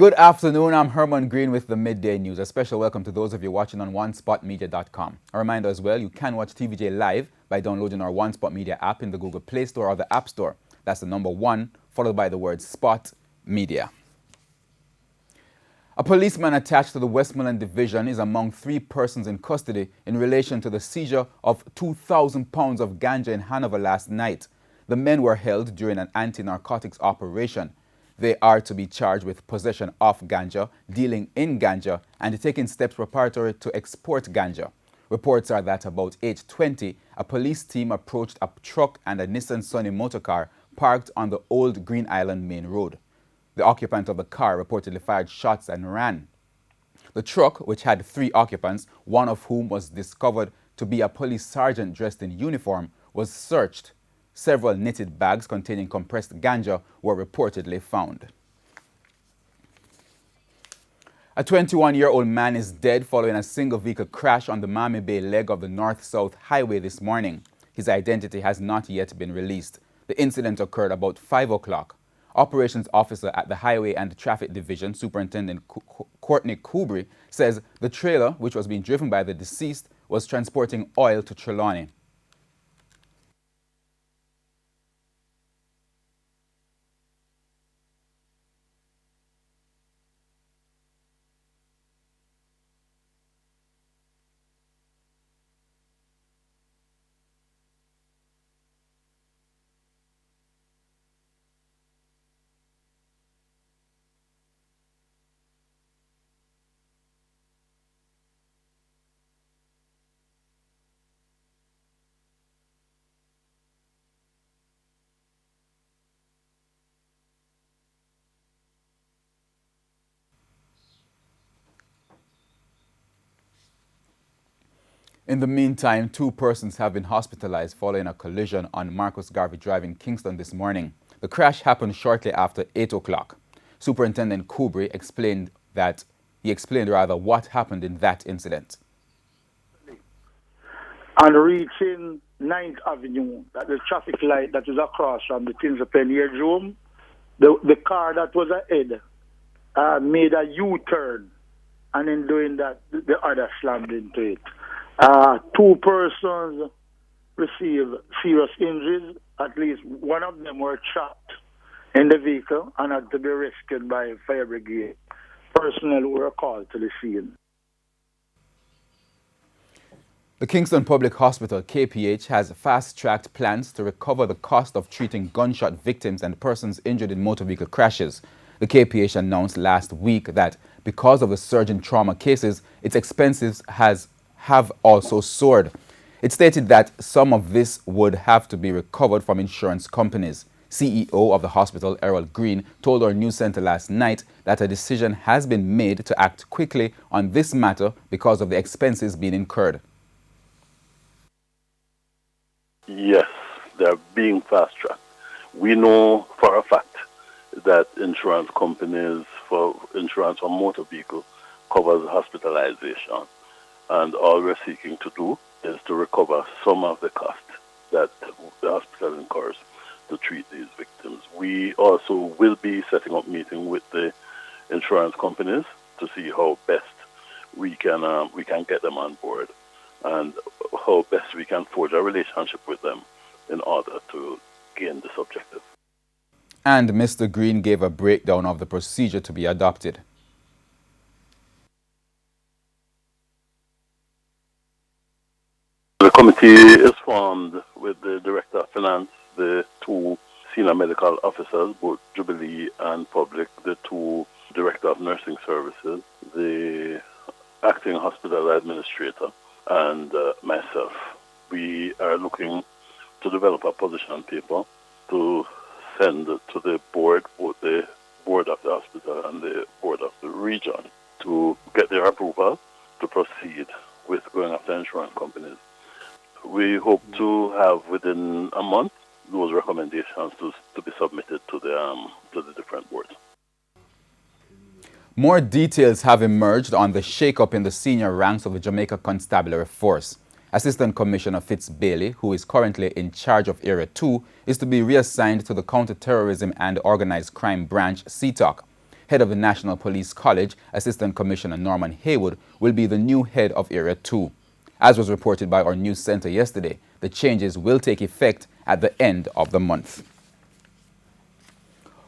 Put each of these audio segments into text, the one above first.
Good afternoon, I'm Herman Green with the Midday News. A special welcome to those of you watching on onespotmedia.com. A reminder as well, you can watch TVJ live by downloading our One Spot Media app in the Google Play Store or the App Store. That's the number 1, followed by the word Spot Media. A policeman attached to the Westmoreland Division is among 3 persons in custody in relation to the seizure of 2,000 pounds of ganja in Hanover last night. The men were held during an anti-narcotics operation. They are to be charged with possession of ganja, dealing in ganja, and taking steps preparatory to export ganja. Reports are that about 8:20, a police team approached a truck and a Nissan Sunny motorcar parked on the old Green Island main road. The occupant of the car reportedly fired shots and ran. The truck, which had 3 occupants, one of whom was discovered to be a police sergeant dressed in uniform, was searched. Several knitted bags containing compressed ganja were reportedly found. A 21-year-old man is dead following a single vehicle crash on the Miami Bay leg of the North-South Highway this morning. His identity has not yet been released. The incident occurred about 5 o'clock. Operations officer at the Highway and Traffic Division, Superintendent Courtney Kubri, says the trailer, which was being driven by the deceased, was transporting oil to Trelawney. In the meantime, 2 persons have been hospitalized following a collision on Marcus Garvey Drive in Kingston this morning. The crash happened shortly after 8 o'clock. Superintendent Kubri explained what happened in that incident. On reaching 9th Avenue, at the traffic light that is across from the Tinsley Penny Room, the car that was ahead made a U-turn, and in doing that, the other slammed into it. 2 persons received serious injuries. At least one of them were trapped in the vehicle and had to be rescued by fire brigade. Personnel were called to the scene. The Kingston Public Hospital, KPH, has fast-tracked plans to recover the cost of treating gunshot victims and persons injured in motor vehicle crashes. The KPH announced last week that because of the surge in trauma cases, its expenses have also soared. It stated that some of this would have to be recovered from insurance companies. CEO of the hospital, Errol Green, told our news center last night that a decision has been made to act quickly on this matter because of the expenses being incurred. Yes, they're being fast-tracked. We know for a fact that insurance companies for insurance for motor vehicles covers hospitalization. And all we're seeking to do is to recover some of the cost that the hospital incurs to treat these victims. We also will be setting up meeting with the insurance companies to see how best we can get them on board and how best we can forge a relationship with them in order to gain this objective. And Mr. Green gave a breakdown of the procedure to be adopted. The committee is formed with the Director of Finance, the 2 senior medical officers, both Jubilee and Public, the 2 Director of Nursing Services, the Acting Hospital Administrator, and myself. We are looking to develop a position paper to send to the board, both the board of the hospital and the board of the region, to get their approval to proceed with going after insurance companies. We hope to have within a month those recommendations to be submitted to the different boards. More details have emerged on the shakeup in the senior ranks of the Jamaica Constabulary Force. Assistant Commissioner Fitz Bailey, who is currently in charge of Area 2, is to be reassigned to the Counter-Terrorism and Organized Crime Branch, CTOC. head of the National Police College, Assistant Commissioner Norman Haywood, will be the new head of Area 2. As was reported by our news center yesterday, the changes will take effect at the end of the month.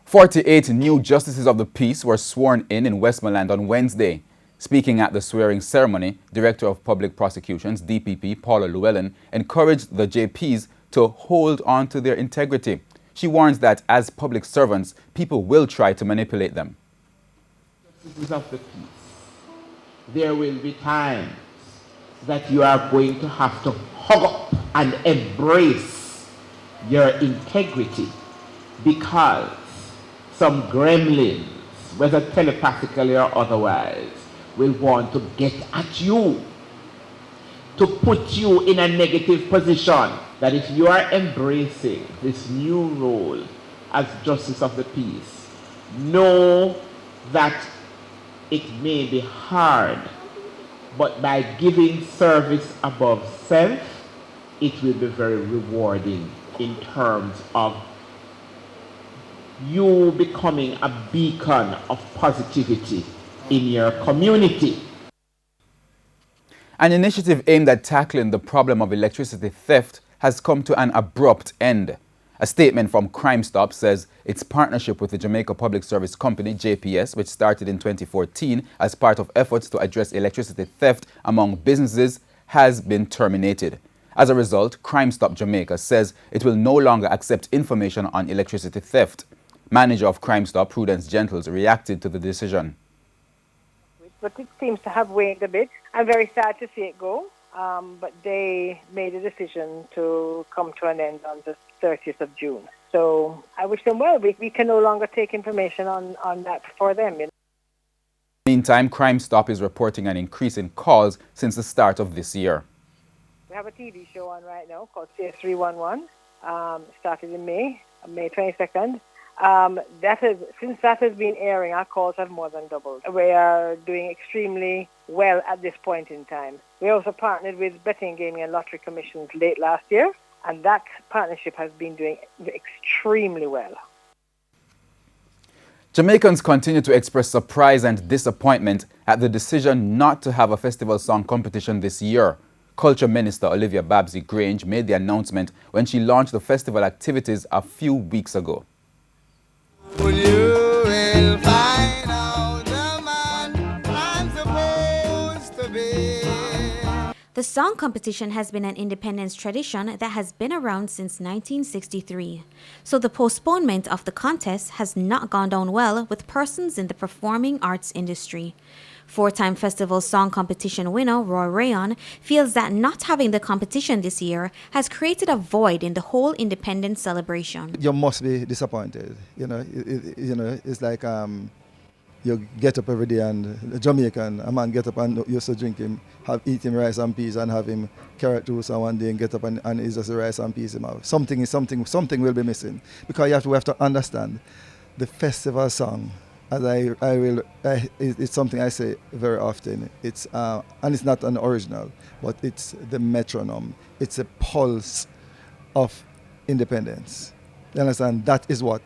48 new justices of the peace were sworn in Westmoreland on Wednesday. Speaking at the swearing ceremony, Director of Public Prosecutions, DPP Paula Llewellyn, encouraged the JPs to hold on to their integrity. She warns that as public servants, people will try to manipulate them. Justices of the peace, there will be times that you are going to have to hug up and embrace your integrity because some gremlins, whether telepathically or otherwise, will want to get at you, to put you in a negative position. That if you are embracing this new role as Justice of the Peace, know that it may be hard, but by giving service above self, it will be very rewarding in terms of you becoming a beacon of positivity in your community. An initiative aimed at tackling the problem of electricity theft has come to an abrupt end. A statement from Crime Stop says its partnership with the Jamaica Public Service Company, JPS, which started in 2014 as part of efforts to address electricity theft among businesses, has been terminated. As a result, Crime Stop Jamaica says it will no longer accept information on electricity theft. Manager of Crime Stop, Prudence Gentles, reacted to the decision. But it seems to have waned a bit. I'm very sad to see it go, but they made a decision to come to an end on the 30th of June. So I wish them well. We can no longer take information on that for them. You know? Meantime, Crime Stop is reporting an increase in calls since the start of this year. We have a TV show on right now called CS 311. Started in May 22nd. Since that has been airing, our calls have more than doubled. We are doing extremely well at this point in time. We also partnered with Betting, Gaming and Lottery Commissions late last year, and that partnership has been doing extremely well. Jamaicans continue to express surprise and disappointment at the decision not to have a festival song competition this year. Culture Minister Olivia Babsy Grange made the announcement when she launched the festival activities a few weeks ago. You will find out the man I'm supposed to be. The song competition has been an independence tradition that has been around since 1963. So the postponement of the contest has not gone down well with persons in the performing arts industry. Four-time festival song competition winner Roy Rayon feels that not having the competition this year has created a void in the whole independence celebration. You must be disappointed. It's like you get up every day and a Jamaican, a man get up and used to drink him, eat him rice and peas and have him carrot juice and one day and get up and it's just rice and peas in mouth. Something will be missing because we have to understand the festival song. As it's something I say very often. It's and it's not an original, but it's the metronome. It's a pulse of independence. You understand? That is what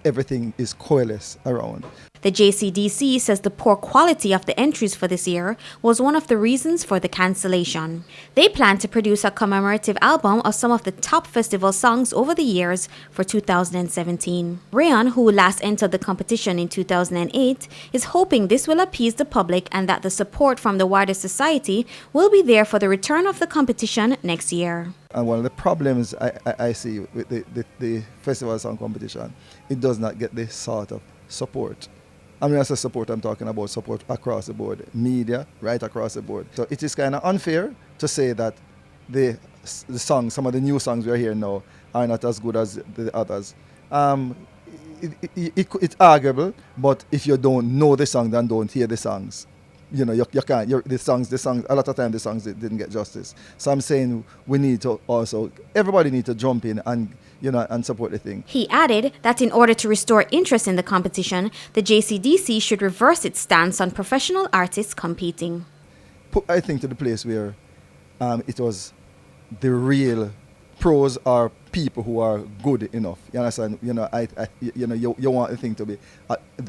everything is coalesced around. The JCDC says the poor quality of the entries for this year was one of the reasons for the cancellation. They plan to produce a commemorative album of some of the top festival songs over the years for 2017. Rayon, who last entered the competition in 2008, is hoping this will appease the public and that the support from the wider society will be there for the return of the competition next year. And one of the problems I see with the festival song competition, it does not get this sort of support. I mean, as a support, I'm talking about support across the board, media, right across the board. So it is kind of unfair to say that the songs, some of the new songs we're hearing now, are not as good as the others. It's arguable, but if you don't know the song, then don't hear the songs. You can't. The songs. A lot of times the songs didn't get justice. So I'm saying we need to also, everybody needs to jump in and support the thing. He added that in order to restore interest in the competition, the JCDC should reverse its stance on professional artists competing. I think to the place where it was the real pros are people who are good enough. You understand? You know, you want the thing to be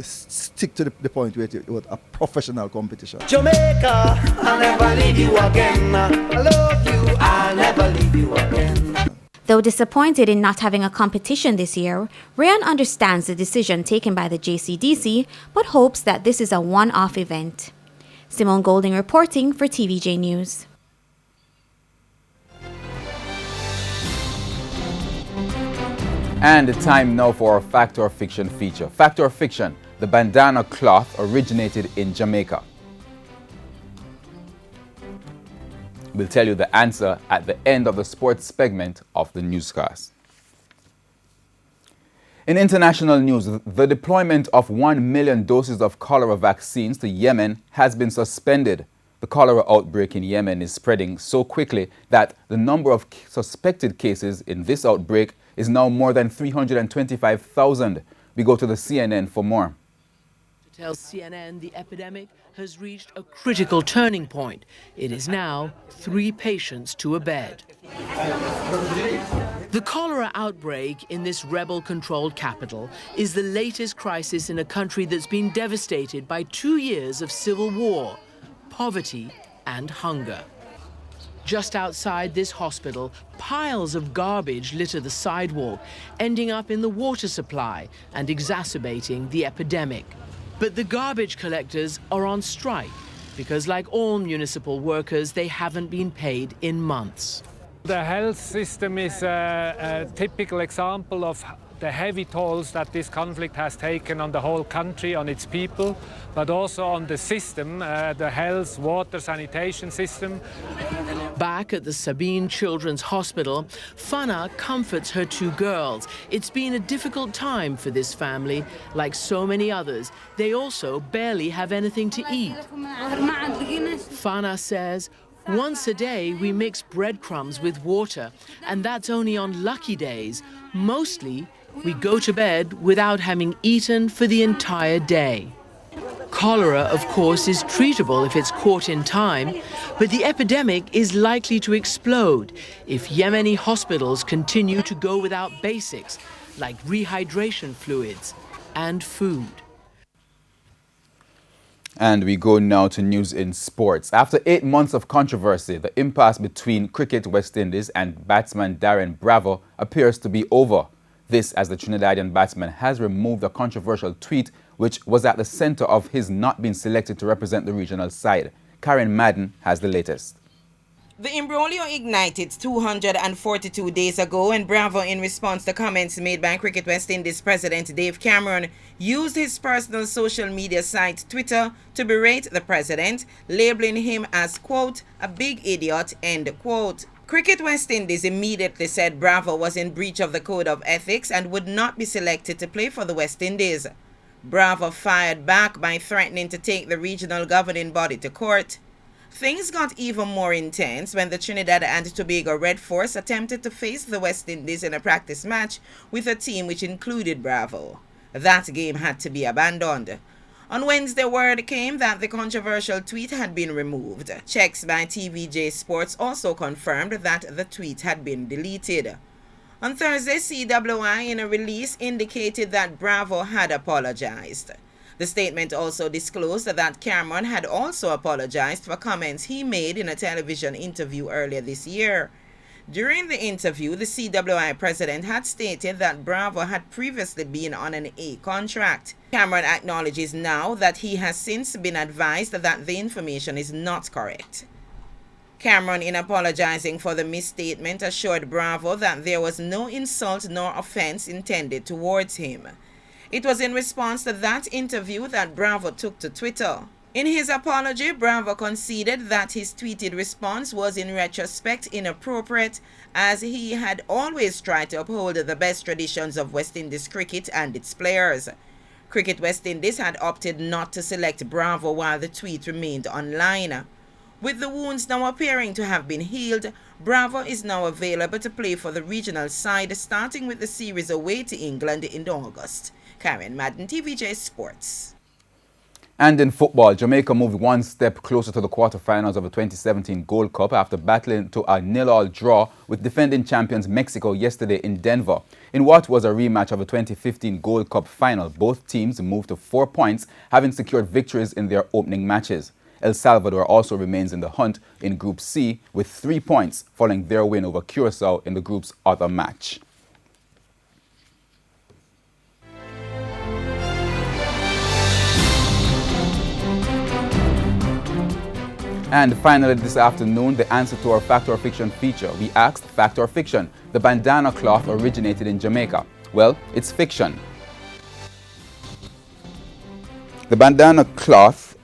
stick to the point where it was a professional competition. Jamaica, I'll never leave you again. I love you, I'll never leave you again. Though disappointed in not having a competition this year, Rayan understands the decision taken by the JCDC, but hopes that this is a one-off event. Simone Golding reporting for TVJ News. And the time now for our Fact or Fiction feature. Fact or Fiction, the bandana cloth originated in Jamaica. We'll tell you the answer at the end of the sports segment of the newscast. In international news, the deployment of 1 million doses of cholera vaccines to Yemen has been suspended. The cholera outbreak in Yemen is spreading so quickly that the number of suspected cases in this outbreak is now more than 325,000. We go to the CNN for more. To tell CNN the epidemic has reached a critical turning point. It is now 3 patients to a bed. The cholera outbreak in this rebel-controlled capital is the latest crisis in a country that's been devastated by 2 years of civil war, poverty and hunger. Just outside this hospital, piles of garbage litter the sidewalk, ending up in the water supply and exacerbating the epidemic. But the garbage collectors are on strike because, like all municipal workers, they haven't been paid in months. The health system is a typical example of the heavy tolls that this conflict has taken on the whole country, on its people, but also on the system, the health, water, sanitation system. Back at the Sabine Children's Hospital, Fana comforts her 2 girls. It's been a difficult time for this family. Like so many others, they also barely have anything to eat. Fana says, once a day we mix breadcrumbs with water, and that's only on lucky days. Mostly, we go to bed without having eaten for the entire day. Cholera, of course, is treatable if it's caught in time, but the epidemic is likely to explode if Yemeni hospitals continue to go without basics like rehydration fluids and food. And we go now to news in sports. After 8 months of controversy, the impasse between Cricket West Indies and batsman Darren Bravo appears to be over. This as the Trinidadian batsman has removed a controversial tweet which was at the center of his not being selected to represent the regional side. Karen Madden has the latest. The imbroglio ignited 242 days ago, and Bravo, in response to comments made by Cricket West Indies President Dave Cameron, used his personal social media site Twitter to berate the president, labeling him as, quote, a big idiot, end quote. Cricket West Indies immediately said Bravo was in breach of the code of ethics and would not be selected to play for the West Indies. Bravo fired back by threatening to take the regional governing body to court. Things got even more intense when the Trinidad and Tobago Red Force attempted to face the West Indies in a practice match with a team which included Bravo. That game had to be abandoned. On Wednesday, word came that the controversial tweet had been removed. Checks by TVJ Sports also confirmed that the tweet had been deleted. On Thursday, CWI in a release indicated that Bravo had apologized. The statement also disclosed that Cameron had also apologized for comments he made in a television interview earlier this year. During the interview, the CWI president had stated that Bravo had previously been on an A contract. Cameron acknowledges now that he has since been advised that the information is not correct. Cameron, in apologizing for the misstatement, assured Bravo that there was no insult nor offense intended towards him. It was in response to that interview that Bravo took to Twitter. In his apology, Bravo conceded that his tweeted response was in retrospect inappropriate, as he had always tried to uphold the best traditions of West Indies cricket and its players. Cricket West Indies had opted not to select Bravo while the tweet remained online. With the wounds now appearing to have been healed, Bravo is now available to play for the regional side, starting with the series away to England in August. Karen Madden, TVJ Sports. And in football, Jamaica moved one step closer to the quarterfinals of the 2017 Gold Cup after battling to a 0-0 draw with defending champions Mexico yesterday in Denver. In what was a rematch of the 2015 Gold Cup final, both teams moved to 4 points, having secured victories in their opening matches. El Salvador also remains in the hunt in Group C with 3 points following their win over Curacao in the group's other match. And finally this afternoon, the answer to our Fact or Fiction feature. We asked, fact or fiction, the bandana cloth originated in Jamaica? Well, it's fiction. The bandana cloth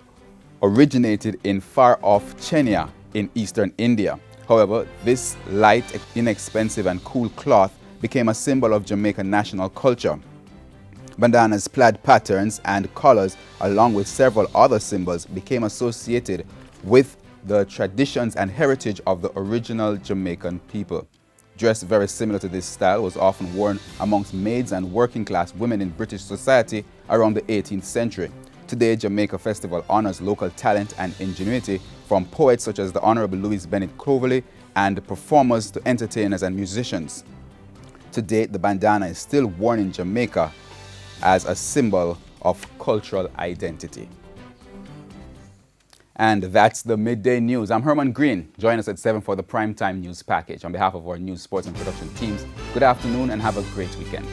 originated in far-off Chenia in eastern India. However, this light, inexpensive and cool cloth became a symbol of Jamaican national culture. Bandana's plaid patterns and colors, along with several other symbols, became associated with the traditions and heritage of the original Jamaican people. Dress very similar to this style was often worn amongst maids and working class women in British society around the 18th century. Today, Jamaica Festival honors local talent and ingenuity from poets such as the Honorable Louis Bennett Clovelly and performers to entertainers and musicians. To date, the bandana is still worn in Jamaica as a symbol of cultural identity. And that's the Midday News. I'm Herman Green. Join us at 7 for the Primetime News Package. On behalf of our news, sports and production teams, good afternoon and have a great weekend.